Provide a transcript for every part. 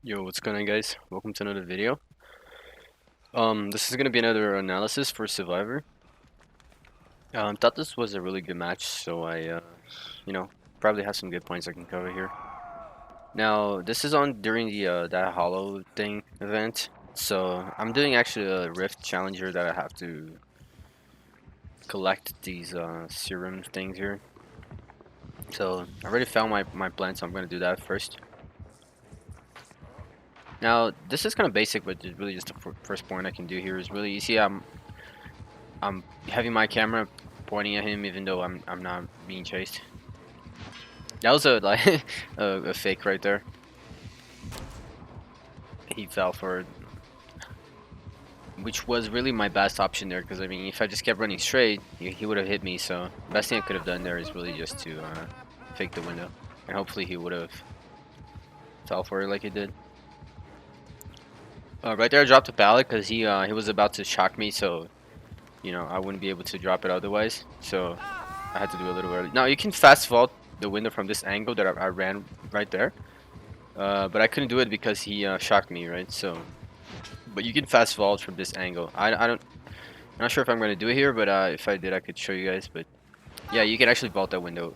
Yo, what's going on, guys? Welcome to another video. This is gonna be another analysis for Survivor. Thought this was a really good match, so you know, probably have some good points I can cover here. Now, this is on during the that Hollow thing event, so I'm doing actually a Rift Challenger that I have to collect these serum things here. So I already found my plan, so I'm gonna do that first. Now, this is kind of basic, but it's really just the first point I can do here is really, you see, I'm having my camera pointing at him even though I'm not being chased. That was a like a fake right there. He fell for it, which was really my best option there because I mean if I just kept running straight, he would have hit me. So best thing I could have done there is really just to fake the window, and hopefully he would have fell for it like he did. Right there, I dropped the pallet because he was about to shock me, so I wouldn't be able to drop it otherwise. So I had to do a little early. Now you can fast vault the window from this angle that I ran right there, but I couldn't do it because he shocked me, right? So, but you can fast vault from this angle. I'm not sure if I'm gonna do it here, but if I did, I could show you guys. But yeah, you can actually vault that window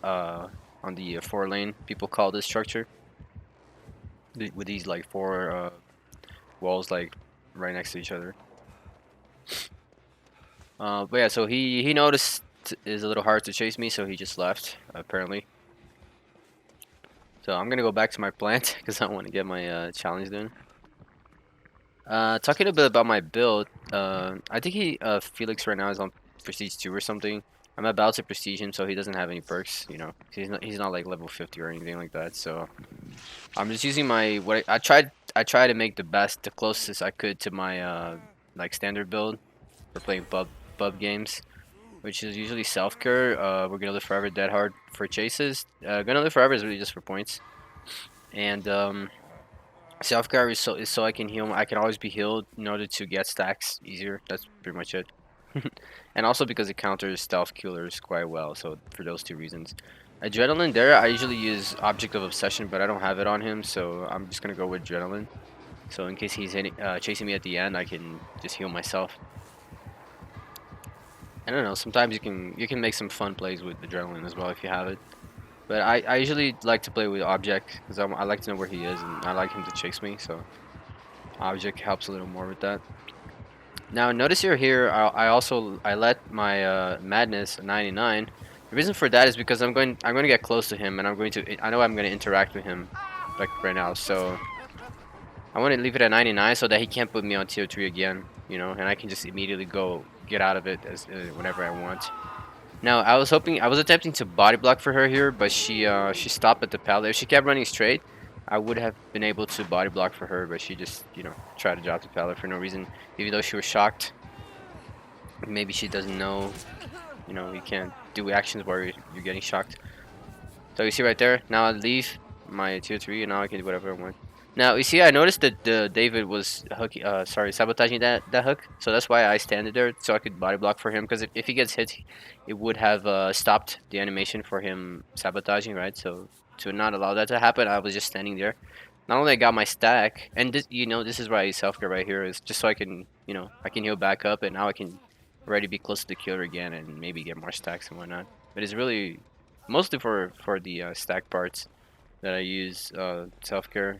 on the 4 lane. People call this structure with these like four walls like right next to each other. But yeah, so he noticed it's a little hard to chase me, so he just left apparently. So I'm gonna go back to my plant because I want to get my challenge done. Talking a bit about my build, I think Felix right now is on Prestige 2 or something. I'm about to Prestige him, so he doesn't have any perks. He's not like level 50 or anything like that. So I'm just using my I tried to make the closest I could to my like standard build for playing bub games, which is usually self cure. We're gonna live forever, dead hard for chases. Gonna live forever is really just for points, and self care is so I can heal. I can always be healed in order to get stacks easier. That's pretty much it. And also because it counters stealth killers quite well. So for those two reasons. Adrenaline there, I usually use Object of Obsession, but I don't have it on him, so I'm just gonna go with Adrenaline. So in case he's chasing me at the end, I can just heal myself. I don't know. Sometimes you can make some fun plays with Adrenaline as well if you have it. But I usually like to play with Object because I like to know where he is and I like him to chase me. So Object helps a little more with that. Now notice here I let my Madness 99. The reason for that is because I'm going to get close to him and I know I'm going to interact with him like right now. So I want to leave it at 99 so that he can't put me on tier 3 again, and I can just immediately go get out of it as whenever I want. Now I was attempting to body block for her here, but she stopped at the pallet. If she kept running straight, I would have been able to body block for her, but she just tried to drop the pallet for no reason, even though she was shocked. Maybe she doesn't know, you can't do actions while you're getting shocked. So you see right there. Now I leave my tier 3, and now I can do whatever I want. Now you see, I noticed that David was sabotaging that hook, so that's why I standed there so I could body block for him. Because if he gets hit, it would have stopped the animation for him sabotaging, right? So to not allow that to happen, I was just standing there. Not only I got my stack, and this is why I self care right here is just so I can I can heal back up, and now I can already be close to the killer again and maybe get more stacks and whatnot. But it's really mostly for the stack parts that I use self care.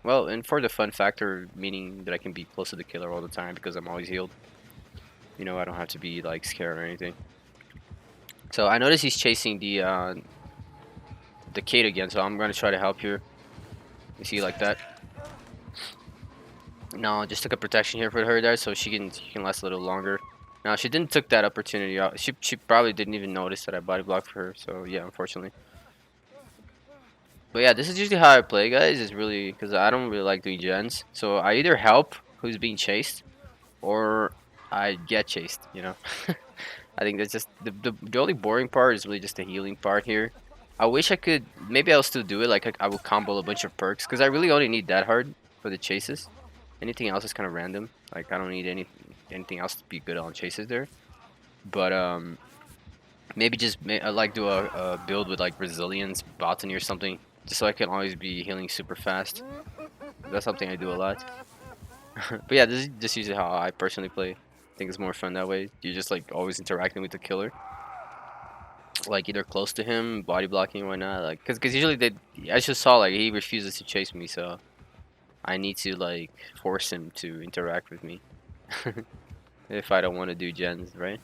Well, and for the fun factor, meaning that I can be close to the killer all the time because I'm always healed. I don't have to be like scared or anything. So I notice he's chasing the Kate again, so I'm gonna try to help here. You see like that. No, just took a protection here for her there, so she can last a little longer. Now she didn't took that opportunity out. She probably didn't even notice that I body blocked for her. So yeah, unfortunately. But yeah, this is usually how I play, guys. Is really because I don't really like doing gens. So I either help who's being chased, or I get chased. I think that's just the only boring part is really just the healing part here. I wish I could. Maybe I'll still do it. Like I would combo a bunch of perks because I really only need that hard for the chases. Anything else is kind of random. Like I don't need anything else to be good on chases there. But maybe just I like do a build with like resilience, botany or something, just so I can always be healing super fast. that's something I do a lot. But yeah, this is just usually how I personally play. I think it's more fun that way. You're just like always interacting with the killer, like either close to him, body blocking, or whatnot. Like, cause usually I just saw like he refuses to chase me, so I need to like force him to interact with me if I don't want to do gens, right?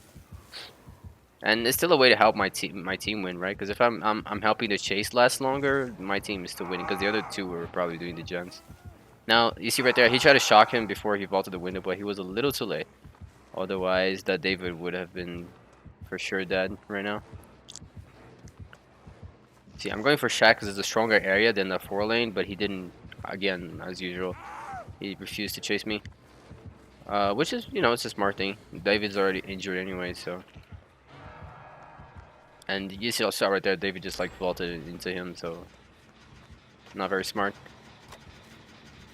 And it's still a way to help my team win, right? Because if I'm helping the chase last longer, my team is still winning. Because the other two were probably doing the gens. Now you see right there, he tried to shock him before he vaulted the window, but he was a little too late. Otherwise, that David would have been for sure dead right now. See, I'm going for Shaq because it's a stronger area than the 4 lane, but he didn't. Again, as usual, he refused to chase me. Which is, it's a smart thing. David's already injured anyway, so. And you see, saw right there, David just like vaulted into him, so not very smart.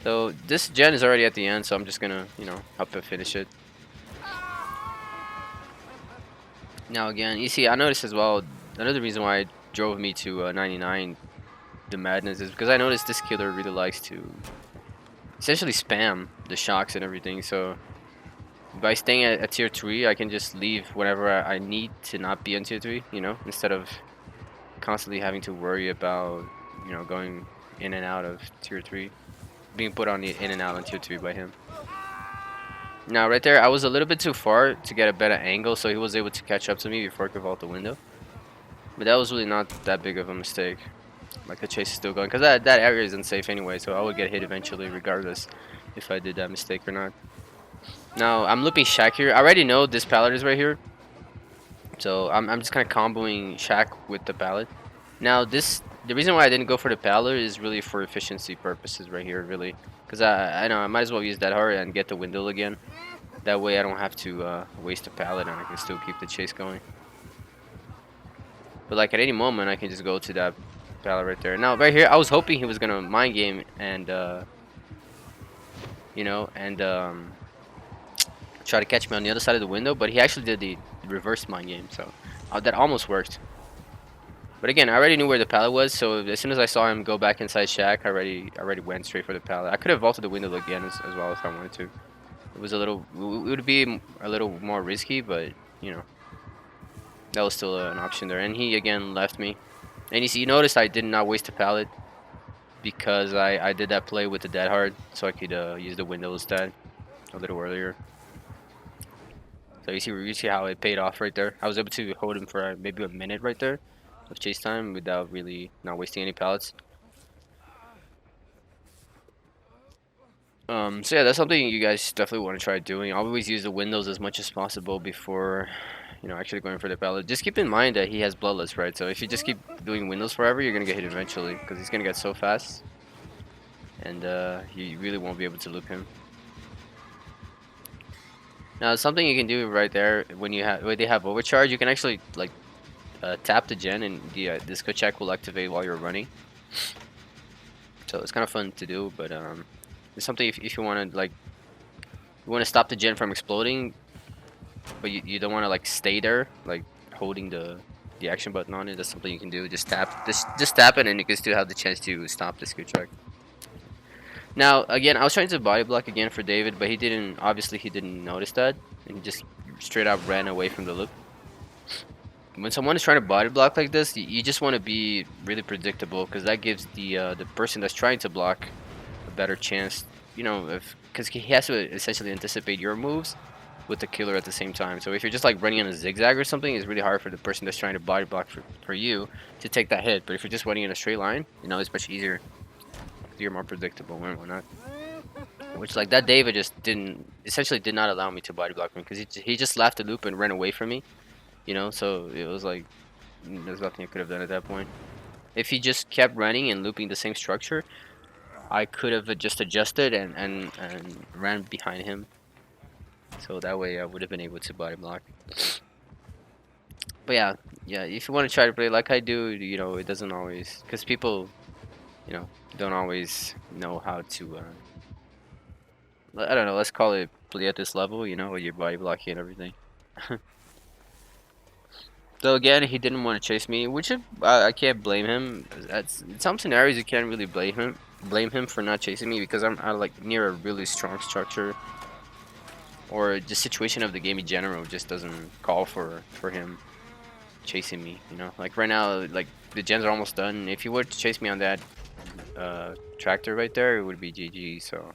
So this gen is already at the end, so I'm just gonna, help him finish it. Now again, you see, I noticed as well, another reason why it drove me to 99, the madness, is because I noticed this killer really likes to essentially spam the shocks and everything. So by staying at tier 3, I can just leave whenever I need to not be on tier 3, instead of constantly having to worry about, going in and out of tier 3, being put on the in and out on tier 3 by him. Now right there, I was a little bit too far to get a better angle, so he was able to catch up to me before I could vault the window. But that was really not that big of a mistake. Like the chase is still going, because that area is unsafe anyway, so I would get hit eventually regardless if I did that mistake or not. Now I'm looping Shaq here. I already know this pallet is right here, so I'm just kind of comboing Shaq with the pallet. Now the reason why I didn't go for the pallet is really for efficiency purposes right here, really, because I know I might as well use that hard and get the window again. That way I don't have to waste a pallet and I can still keep the chase going. But like at any moment I can just go to that pallet right there. Now right here I was hoping he was gonna mind game and try to catch me on the other side of the window, but he actually did the reverse mind game, so that almost worked. But again, I already knew where the pallet was, so as soon as I saw him go back inside Shack, I already went straight for the pallet. I could have vaulted the window again as well if I wanted to. It would be a little more risky, but that was still an option there. And he again left me. And you noticed I did not waste a pallet because I did that play with the dead hard, so I could use the window instead a little earlier. So you see how it paid off right there. I was able to hold him for maybe a minute right there of chase time without really not wasting any pallets. So yeah, that's something you guys definitely want to try doing. Always use the windows as much as possible before, actually going for the pallet. Just keep in mind that he has bloodless, right? So if you just keep doing windows forever, you're gonna get hit eventually because he's gonna get so fast, and you really won't be able to loop him. Now, something you can do right there when they have overcharge, you can actually like tap the gen and the disco check will activate while you're running. So it's kind of fun to do, but it's something if you want to stop the gen from exploding, but you don't want to like stay there like holding the action button on it. That's something you can do. Just tap it, and you can still have the chance to stop the disco check. Now again, I was trying to body block again for David, but obviously he didn't notice that, and he just straight up ran away from the loop. When someone is trying to body block like this, you just want to be really predictable, because that gives the person that's trying to block a better chance, because he has to essentially anticipate your moves with the killer at the same time. So if you're just like running on a zigzag or something, it's really hard for the person that's trying to body block for you to take that hit. But if you're just running in a straight line, it's much easier. You're more predictable and whatnot. Which like that David just essentially did not allow me to body block him, because he just left the loop and ran away from me. So it was like there's nothing I could have done at that point. If he just kept running and looping the same structure, I could have just adjusted and ran behind him. So that way I would have been able to body block. But yeah, if you want to try to play like I do, it doesn't always, because people, don't always know how to, I don't know, let's call it play at this level, with your body blocking and everything. So again, he didn't want to chase me, which I can't blame him. That's in some scenarios you can't really blame him for not chasing me because I'm like near a really strong structure, or the situation of the game in general just doesn't call for him chasing me. You know, like right now, like the gens are almost done. If he were to chase me on that tractor right there, it would be GG. So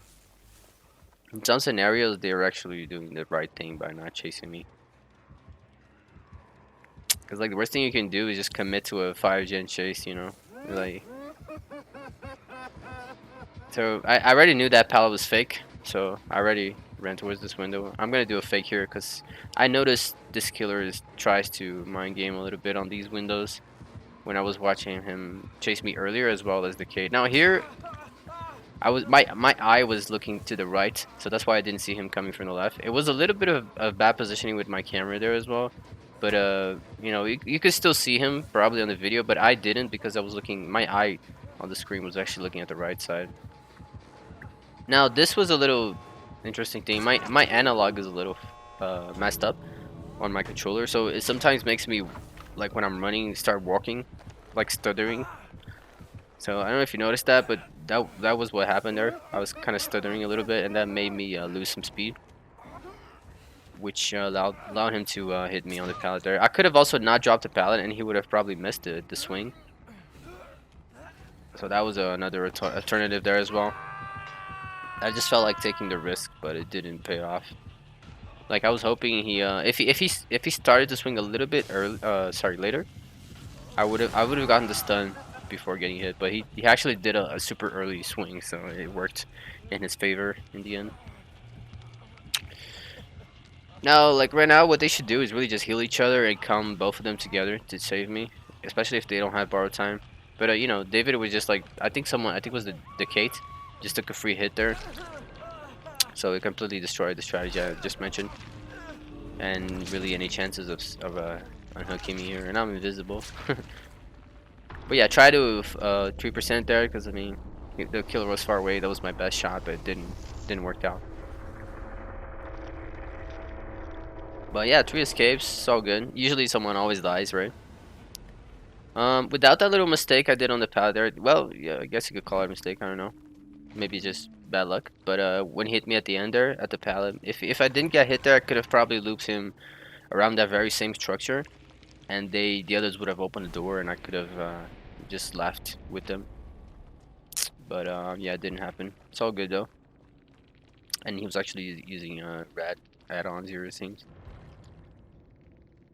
in some scenarios, they're actually doing the right thing by not chasing me. Cause like the worst thing you can do is just commit to a 5 gen chase. You know, like. So I already knew that pallet was fake, so I already ran towards this window. I'm gonna do a fake here because I noticed this killer tries to mind game a little bit on these windows when I was watching him chase me earlier as well as the Cade. Now here I was my eye was looking to the right, so that's why I didn't see him coming from the left. It was a little bit of bad positioning with my camera there as well. But you know, you could still see him probably on the video, but I didn't because I was looking my eye on the screen was actually looking at the right side. Now this was a little interesting thing. My analog is a little messed up on my controller, so it sometimes makes me like when I'm running start walking, like stuttering. So I don't know if you noticed that, but that was what happened there. I was kind of stuttering a little bit, and that made me lose some speed, which allowed him to hit me on the pallet there. I could have also not dropped the pallet, and he would have probably missed the swing. So that was another alternative there as well. I just felt like taking the risk, but it didn't pay off. Like I was hoping he if he started to swing a little bit early sorry later, I would have gotten the stun before getting hit, but he actually did a super early swing, so it worked in his favor in the end. Now, like right now, what they should do is really just heal each other and come both of them together to save me, especially if they don't have borrowed time. But you know, David was just like I think it was the Kate, just took a free hit there, so it completely destroyed the strategy I just mentioned, and really any chances of unhooking me here, and I'm invisible. But yeah, try to 3% there because I mean the killer was far away. That was my best shot, but it didn't work out. But yeah, 3 escapes, it's all good. Usually someone always dies, right? Without that little mistake I did on the pad there, well, yeah, I guess you could call it a mistake. I don't know, maybe just bad luck. But when he hit me at the end there at the pallet, if I didn't get hit there, I could have probably looped him around that very same structure, and the others would have opened the door, and I could have just left with them. But yeah, it didn't happen. It's all good though. And he was actually using rad add-ons here, it seems.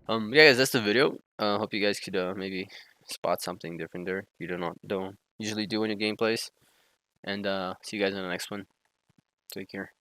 Yeah, guys, that's the video. Hope you guys could maybe spot something different there. You don't usually do in your gameplays. And see you guys in the next one. Take care.